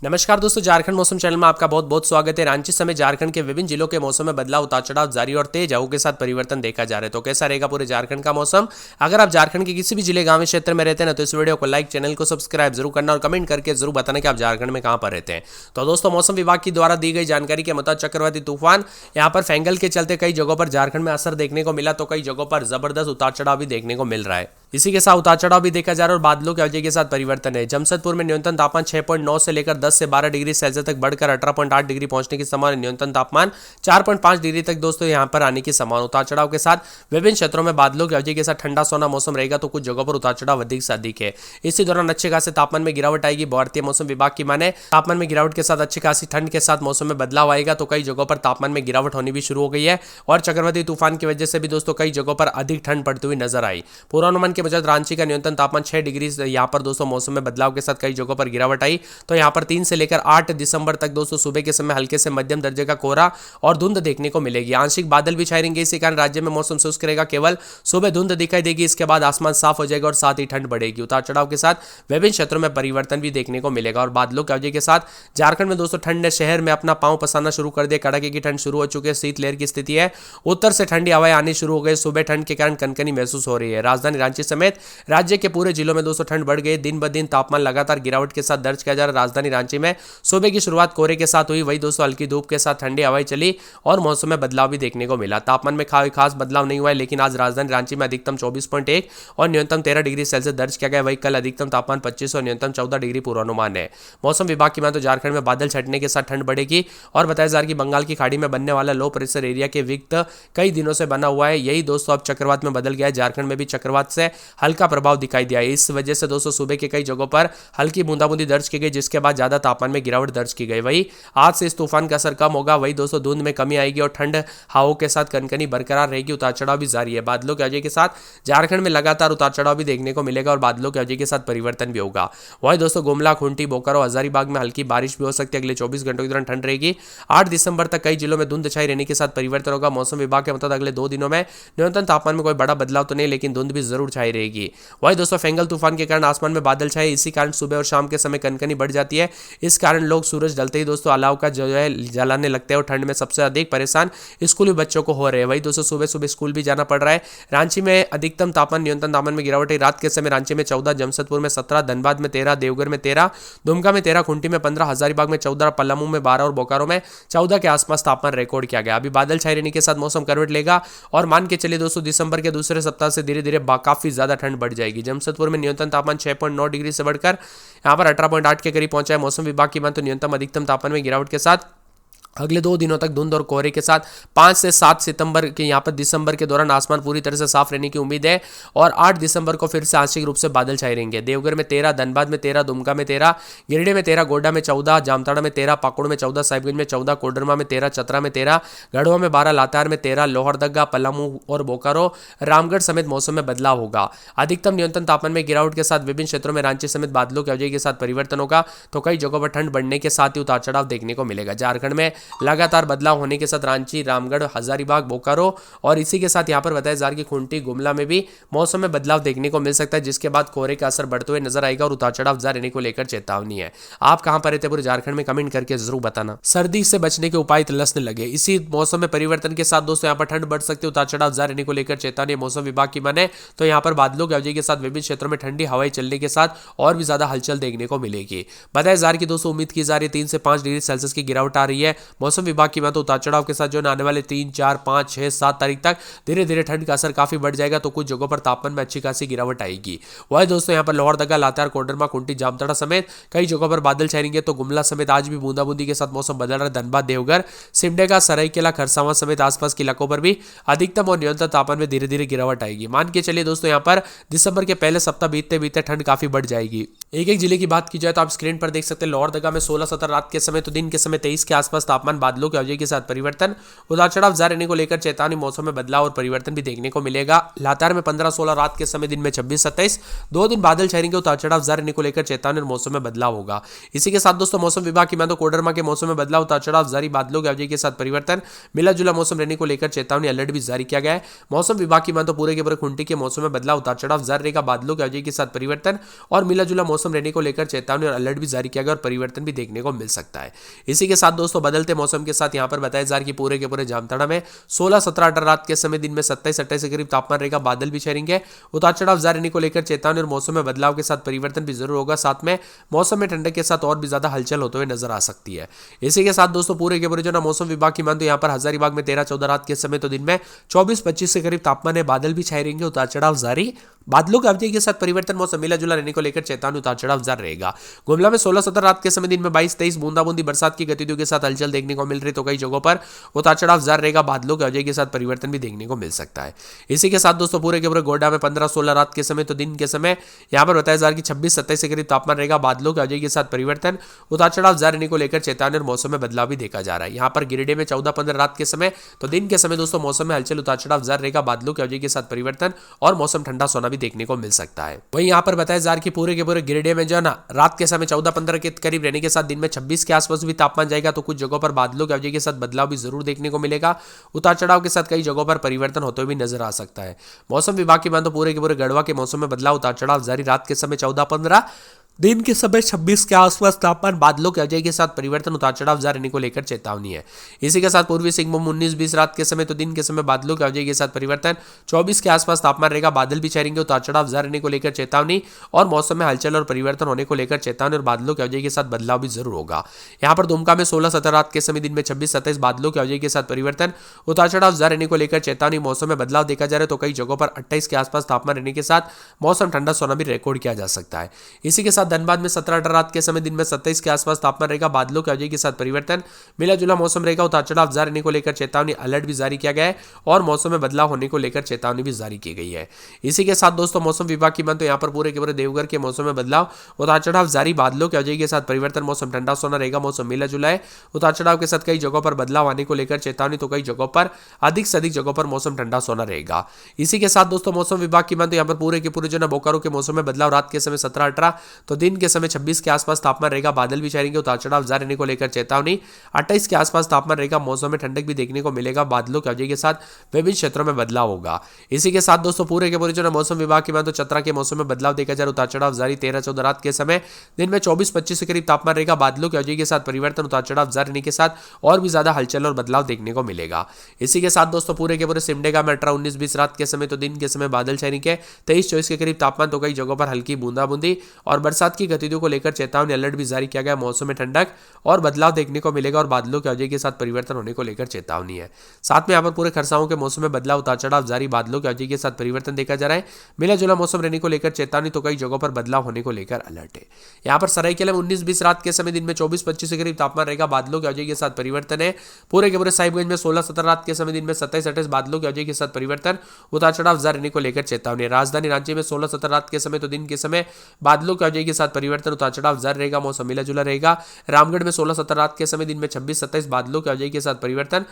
नमस्कार दोस्तों, झारखंड मौसम चैनल में आपका बहुत बहुत स्वागत है। रांची समेत झारखंड के विभिन्न जिलों के मौसम में बदलाव, उतार चढ़ाव जारी और तेज हवाओं के साथ परिवर्तन देखा जा रहा है। तो कैसा रहेगा पूरे झारखंड का मौसम? अगर आप झारखंड के किसी भी जिले, गांव, क्षेत्र में रहते हैं ना, तो इस वीडियो को लाइक, चैनल को सब्सक्राइब जरूर करना और कमेंट करके जरूर बताना कि आप झारखंड में कहां पर रहते हैं। तो दोस्तों, मौसम विभाग की द्वारा दी गई जानकारी के मुताबिक चक्रवाती तूफान यहाँ पर फेंगल के चलते कई जगहों पर झारखंड में असर देखने को मिला, तो कई जगहों पर जबरदस्त उतार चढ़ाव भी देखने को मिल रहा है। इसी के साथ उतार चढ़ाव भी देखा जा रहा है और बादलों की वजह के साथ परिवर्तन है। जमशेदपुर में न्यूनतम तापमान 6.9 से लेकर 10 से 12 डिग्री सेल्सियस तक बढ़कर 18.8 डिग्री पहुंचने की संभावना। न्यूनतम तापमान 4.5 डिग्री तक दोस्तों यहां पर आने की संभावना। उतार चढ़ाव के साथ विभिन्न क्षेत्रों में बादलों की वजह के साथ ठंडा सोना मौसम रहेगा, तो कुछ जगहों पर उतार चढ़ाव अधिक से अधिक है। इसी दौरान अच्छे खासे तापमान में गिरावट आएगी। भारतीय मौसम विभाग की माने तापमान में गिरावट के साथ अच्छी खासी ठंड के साथ मौसम में बदलाव आएगा, तो कई जगहों पर तापमान में गिरावट होनी भी शुरू हो गई है। और चक्रवाती तूफान की वजह से भी दोस्तों कई जगहों पर अधिक ठंड पड़ती हुई नजर आई। पूर्वानुमान के मुताबिक रांची का न्यूनतम तापमान 6 डिग्री यहाँ पर दोस्तों मौसम में बदलाव के साथ कई जगहों पर गिरावट आई। तो यहाँ पर 3 से लेकर 8 दिसंबर तक दोस्तों सुबह के समय हल्के से मध्यम दर्जे का कोहरा और धुंध देखने को मिलेगी। आंशिक बादल भी छाए रहेंगे, इसी कारण राज्य में मौसम शुष्क रहेगा। केवल सुबह धुंध दिखाई देगी, इसके बाद आसमान साफ हो जाएगा और साथ ही ठंड बढ़ेगी। उतार चढ़ाव के साथ विभिन्न क्षेत्रों में परिवर्तन भी देखने को मिलेगा और बादलों की वजह के साथ झारखंड में दोस्तों ठंड ने शहर में अपना पांव पसारना शुरू कर दिया। कड़ाके की ठंड शुरू हो चुकी है, शीतलहर की स्थिति है। उत्तर से ठंडी हवाएं आनी शुरू हो गई। सुबह ठंड के कारण कनकनी महसूस हो रही है। राजधानी रांची समेत राज्य के पूरे जिलों में दोस्तों ठंड बढ़ गई। दिन ब दिन तापमान लगातार गिरावट के साथ दर्ज किया जा रहा है। राजधानी रांची में सुबह की शुरुआत कोहरे के साथ हुई, वही दोस्तों हल्की धूप के साथ ठंडी हवाएं चली और मौसम में बदलाव भी देखने को मिला। तापमान में खास बदलाव नहीं हुआ है, लेकिन आज राजधानी रांची में अधिकतम 24.1 और न्यूनतम 13 डिग्री सेल्सियस दर्ज किया गया। वही कल अधिकतम तापमान 25 और न्यूनतम 14 डिग्री पूर्वानुमान है। मौसम विभाग की माने तो झारखंड में बादल छटने के साथ ठंड बढ़ेगी और बताया जा रहा है कि बंगाल की खाड़ी में बनने वाला लो प्रेशर एरिया के विक्त कई दिनों से बना हुआ है। यही दोस्तों अब चक्रवात में बदल गया है। झारखंड में भी चक्रवात से हल्का प्रभाव दिखाई दिया है। इस वजह से दोस्तों सुबह के कई जगहों पर हल्की बूंदाबूंदी दर्ज की गई, जिसके बाद ज्यादा तापमान में गिरावट दर्ज की गई। वही आज से इस तूफान का असर कम होगा। वही दोस्तों धुंध में कमी आएगी और ठंड हवाओं के साथ कनकनी बरकरार रहेगी। उतार चढ़ाव भी जारी है। बादलों की वजह के साथ झारखंड में लगातार उतार चढ़ाव भी देखने को मिलेगा और बादलों की वजह के साथ परिवर्तन भी होगा। वही दोस्तों गुमला, खूंटी, बोकारो, हजारीबाग में हल्की बारिश भी हो सकती है। अगले 24 घंटों के दौरान ठंड रहेगी। 8 दिसंबर तक कई जिलों में धुंध छाई रहने के साथ परिवर्तन होगा। मौसम विभाग के मुताबिक अगले 2 दिनों में न्यूनतम तापमान में कोई बड़ा बदलाव तो नहीं, लेकिन धुंध भी जरूर छाई रहेगी। वही दोस्तों फेंगल तूफान के कारण आसमान में बादल छाए, इसी कारण सुबह और शाम के समय कनकनी बढ़ जाती है। इस कारण लोग सूरज ढलते ही दोस्तों अलाव का जो है जलाने लगते हैं और ठंड में सबसे अधिक परेशान स्कूली बच्चों को हो रहे हैं। वही दोस्तों सुबह सुबह स्कूल भी जाना पड़ रहा है। रांची में अधिकतम तापमान, न्यूनतम तापमान में गिरावट है। रात के समय रांची में 14, जमशेदपुर में 17, धनबाद में 13, देवघर में 13, दुमका में 13, खूंटी में 15, हजारीबाग में 14, पलामू में 12 और बोकारो में 14 के आसपास तापमान रिकॉर्ड किया गया। अभी बादल छाए रहने के साथ मौसम करवट लेगा और मान के चलिए दोस्तों दिसंबर के दूसरे सप्ताह से धीरे धीरे काफी ज्यादा ठंड बढ़ जाएगी। जमशेदपुर में न्यूनतम तापमान 6.9 डिग्री से बढ़कर यहाँ पर 18.8 के करीब पहुंचा है। मौसम विभाग की मान तो न्यूनतम अधिकतम तापमान में गिरावट के साथ अगले 2 दिनों तक धुंध और कोहरे के साथ 5 से 7 सितंबर के यहाँ पर दिसंबर के दौरान आसमान पूरी तरह से साफ रहने की उम्मीद है और 8 दिसंबर को फिर से आंशिक रूप से बादल छाए रहेंगे। देवघर में 13, धनबाद में 13, दुमका में 13, गिरिडीह में 13, गोड्डा में 14, जामताड़ा में 13, पाकुड़ में 14, साहिबगंज में 14, कोडरमा में 13, चतरा में 13, गढ़वा में 12, लातेहार में 13, लोहरदगा, पलामू और बोकारो, रामगढ़ समेत मौसम में बदलाव होगा। अधिकतम न्यूनतम तापमान में गिरावट के साथ विभिन्न क्षेत्रों में रांची समेत बादलों की वजह के साथ परिवर्तन होगा, तो कई जगहों पर ठंड बढ़ने के साथ ही उतार चढ़ाव देखने को मिलेगा। झारखंड में लगातार बदलाव होने के साथ रांची, रामगढ़, हजारीबाग, बोकारो और इसी के साथ यहां पर बताया जा रहा है कि खूंटी, गुमला में भी मौसम में बदलाव देखने को मिल सकता है, जिसके बाद कोहरे का असर बढ़ते हुए नजर आएगा और उतार चढ़ाव जारी रहने को लेकर चेतावनी है। आप कहां पर रहते पूरे झारखंड में कमेंट करके जरूर बताना। सर्दी से बचने के उपाय तलाशने लगे। इसी मौसम में परिवर्तन के साथ दोस्तों यहां पर ठंड बढ़ सकती है। उतार चढ़ाव जारी रहने को लेकर चेतावनी मौसम विभाग की माने तो यहां पर बादलों की वजह के साथ विभिन्न क्षेत्रों में ठंडी हवाएं चलने के साथ और भी ज्यादा हलचल देखने को मिलेगी। बताया जा रहा है कि दोस्तों उम्मीद की जा रही है 3 से 5 डिग्री सेल्सियस की गिरावट आ रही है। मौसम विभाग की माने तो उतार चढ़ाव के साथ जो आने वाले 3, 4, 5, 6, 7 तारीख तक धीरे धीरे ठंड का असर काफी बढ़ जाएगा, तो कुछ जगहों पर तापमान में अच्छी खासी गिरावट आएगी। वही दोस्तों यहाँ पर लोहरदगा, लातेहार, कोडरमा, खूंटी, जामताड़ा समेत कई जगहों पर बादल छाएंगे, तो गुमला समेत आज भी बूंदाबूंदी के साथ मौसम बदल रहा है। धनबाद, देवघर, सिमडेगा, सरायकेला, खरसावां समेत आसपास के इलाकों पर भी अधिकतम और न्यूनतम तापमान में धीरे धीरे गिरावट आएगी। मान के चलिए दोस्तों यहाँ पर दिसंबर के पहले सप्ताह बीतते बीतते ठंड काफी बढ़ जाएगी। एक एक जिले की बात की जाए तो आप स्क्रीन पर देख सकते हैं। लोहरदगा में 16, 17 रात के समय तो दिन के समय 23 के आसपास तापमान तापमान बादलों की अवधि के साथ परिवर्तन, उतार चढ़ाव जारी रहने को लेकर चेतावनी, मौसम में बदलाव और परिवर्तन भी देखने को मिलेगा। लातेहार में 15-16 रात के समय, दिन में 26-27, 2 दिन बादल छाएंगे, उतार चढ़ाव जारी रहने को लेकर चेतावनी और मौसम में बदलाव होगा। इसी के साथ दोस्तों मौसम विभाग की माने तो कोडरमा के मौसम में बदलाव, उतार चढ़ाव जारी, बादलों की अवधि के साथ परिवर्तन, मिला जुला मौसम रहने को लेकर चेतावनी, अलर्ट भी जारी किया गया है। मौसम विभाग की माने तो पूरे के पूरे खूंटी के मौसम में बदलाव, उतार चढ़ाव जारी रहेगा, बादलों की अवधि के साथ परिवर्तन और मिला जुला मौसम रहने को लेकर चेतावनी और अलर्ट भी जारी किया गया और परिवर्तन भी देखने को मिल सकता है। इसी के साथ दोस्तों बदलते मौसम के साथ यहाँ पर बताया जा रहा है कि पूरे के पूरे जामताड़ा में 16-17-18 रात के समय, दिन में 27-28 के करीब तापमान रहेगा, बादल भी छाएंगे, उतार चढ़ाव जारी रहने को लेकर चेतावनी और मौसम में बदलाव के साथ परिवर्तन भी जरूर होगा। साथ में मौसम में ठंडक के साथ और भी ज्यादा हलचल होते हुए नजर आ सकती है। इसी के साथ दोस्तों पूरे के पूरे जो ना मौसम विभाग की मान तो यहाँ पर हजारीबाग में 13-14 रात के समय, तो दिन में 24-25 के करीब तापमान है, बादल भी छाए रहेंगे, उतार चढ़ाव जारी, बादलों की अवधि के साथ परिवर्तन, मौसम मिला जुला रहने को लेकर चेतावनी, उतार चढ़ाव जारी रहेगा। गुमला में 16-17 रात के समय, दिन में 22-23 बूंदाबूंदी बरसात की गतिविधियों के साथ हलचल देखने को मिल रही, तो कई जगहों पर उतार चढ़ाव जारी रहेगा, बादलों की अवधि के साथ परिवर्तन भी देखने को मिल सकता है। इसी के साथ दोस्तों पूरे के पूरे गोड्डा में 15-16 रात के समय, तो दिन के समय यहाँ पर बताया जा रहा है कि 26-27 के करीब तापमान रहेगा, बादलों की अवधि के साथ परिवर्तन, उतार चढ़ाव जारी रहने को लेकर चेतावनी और मौसम में बदलाव भी देखा जा रहा है। यहाँ पर गिरिडीह में 14-15 रात के समय, तो दिन के समय दोस्तों मौसम में हलचल, उतार चढ़ाव जारी रहेगा, बादलों की अवधि के साथ परिवर्तन और मौसम ठंडा सोना भी देखने को मिल सकता है। वहीं यहाँ पर बताया जा रहा है कि पूरे के पूरे गिरिडीह में जो है ना रात के समय 14-15 के करीब रहने के साथ, दिन में 26 के आसपास भी तापमान जाएगा, तो कुछ जगहों पर बादलों की अवधि के साथ बदलाव भी जरूर देखने को मिलेगा, उतार चढ़ाव के साथ कई जगहों पर परिवर्तन होते हुए भी नजर आ सकता है। मौसम विभाग की मान तो पूरे के पूरे गढ़वा के मौसम में बदलाव, उतार चढ़ाव जारी, रात के समय 14-15, दिन के समय 26 के आसपास तापमान, बादलों के अवधि के साथ परिवर्तन, उतार चढ़ाव जारी रहने को लेकर चेतावनी है। इसी के साथ पूर्वी सिंहभूम 19-20 रात के समय, तो दिन के समय बादलों के अवधि के साथ परिवर्तन, 24 के आसपास तापमान रहेगा, बादल भी छाएंगे, उतार चढ़ाव जारी रहने को लेकर चेतावनी और मौसम में हलचल और परिवर्तन होने को लेकर चेतावनी और बादलों के अवधि के साथ बदलाव भी जरूर होगा। यहाँ पर दुमका में 16-17 रात के समय, दिन में 26-27, बादलों के अवधि के साथ परिवर्तन, उतार चढ़ाव जारी रहने को लेकर चेतावनी, मौसम में बदलाव देखा जा रहा है, तो कई जगहों पर 28 के आसपास तापमान रहने के साथ मौसम ठंडा सोना भी रिकॉर्ड किया जा सकता है। इसी के साथ धनबाद में 17 रात के समय, दिन में 27 के आसपास तापमान रहेगा, बादलों की अवधि के साथ परिवर्तन, मिला जुला मौसम रहेगा, उतार चढ़ाव जारी रहने को लेकर चेतावनी, अलर्ट भी जारी किया गया है और मौसम में बदलाव होने को लेकर चेतावनी भी जारी की गई है। इसी के साथ दोस्तों मौसम विभाग की मान तो यहाँ पर पूरे के पूरे देवघर के मौसम में बदलाव, उतार चढ़ाव जारी, बादलों की अवधि के साथ परिवर्तन, मौसम ठंडा सोना रहेगा, मौसम मिला जुला है, उतार चढ़ाव के साथ कई जगहों पर बदलाव आने को लेकर चेतावनी, तो कई जगहों पर अधिक से अधिक जगहों पर मौसम ठंडा सोना रहेगा। इसी के साथ दोस्तों मौसम विभाग की मान तो यहाँ पर पूरे के पूरे जो ना बोकारो के मौसम में बदलाव, रात के समय 17-18, तो दिन के समय 26 के आसपास तापमान रहेगा, बादल भी छाएंगे, उतार चढ़ाव जारी रहने को लेकर चेतावनी, 28 के आसपास तापमान रहेगा, मौसम में ठंडक भी देखने को मिलेगा, बादलों की अवधि के साथ विभिन्न क्षेत्रों में बदलाव होगा। इसी के साथ दोस्तों पूरे के पूरे जो ना मौसम विभाग की मान तो चतरा के मौसम में बदलाव देखा जा रहा है, उतार चढ़ाव जारी, 13-14 रात के समय, दिन में 24-25 के करीब तापमान रहेगा, बादलों की अवधि के साथ परिवर्तन, उतार चढ़ाव जारी रहने के साथ और भी ज्यादा हलचल और बदलाव देखने को मिलेगा। इसी के साथ दोस्तों पूरे के पूरे सिमडेगा में 18-19-20 रात के समय, तो दिन के समय बादल छाएंगे, 23-24 के करीब तापमान, तो कई जगहों पर हल्की बूंदाबूंदी और बरसात की गतिविधियों को लेकर चेतावनी, अलर्ट भी जारी किया गया। मौसम में ठंडक और बदलाव देखने को मिलेगा और बादलों की अवधि के साथ परिवर्तन होने को लेकर चेतावनी है। साथ में यहाँ पर पूरे खरसाओं के मौसम में बदलाव, उतार चढ़ाव जारी, बादलों की अवधि के साथ परिवर्तन देखा जा रहा है, मिला जुला मौसम रहने को लेकर चेतावनी, तो कई जगहों पर बदलाव होने को लेकर अलर्ट है। यहाँ पर सरायकेला में 19-20 रात के समय, दिन में 24-25 के करीब तापमान रहेगा, बादलों की अवधि के साथ परिवर्तन है। पूरे के पूरे साहिबगंज में 16-17 रात के समय, दिन में 27-28, बादलों की अवधि के साथ परिवर्तन, उतार चढ़ाव जारी रहने को लेकर चेतावनी है। राजधानी रांची में 16-17 रात के समय, तो दिन के समय बादलों की अवधि के साथ परिवर्तन, उतार चढ़ाव जारी रहेगा, मौसम मिला जुला रहेगा। रामगढ़ में 16-17 रात के समय, दिन में 26-27, बादलों की अवधि के साथ परिवर्तन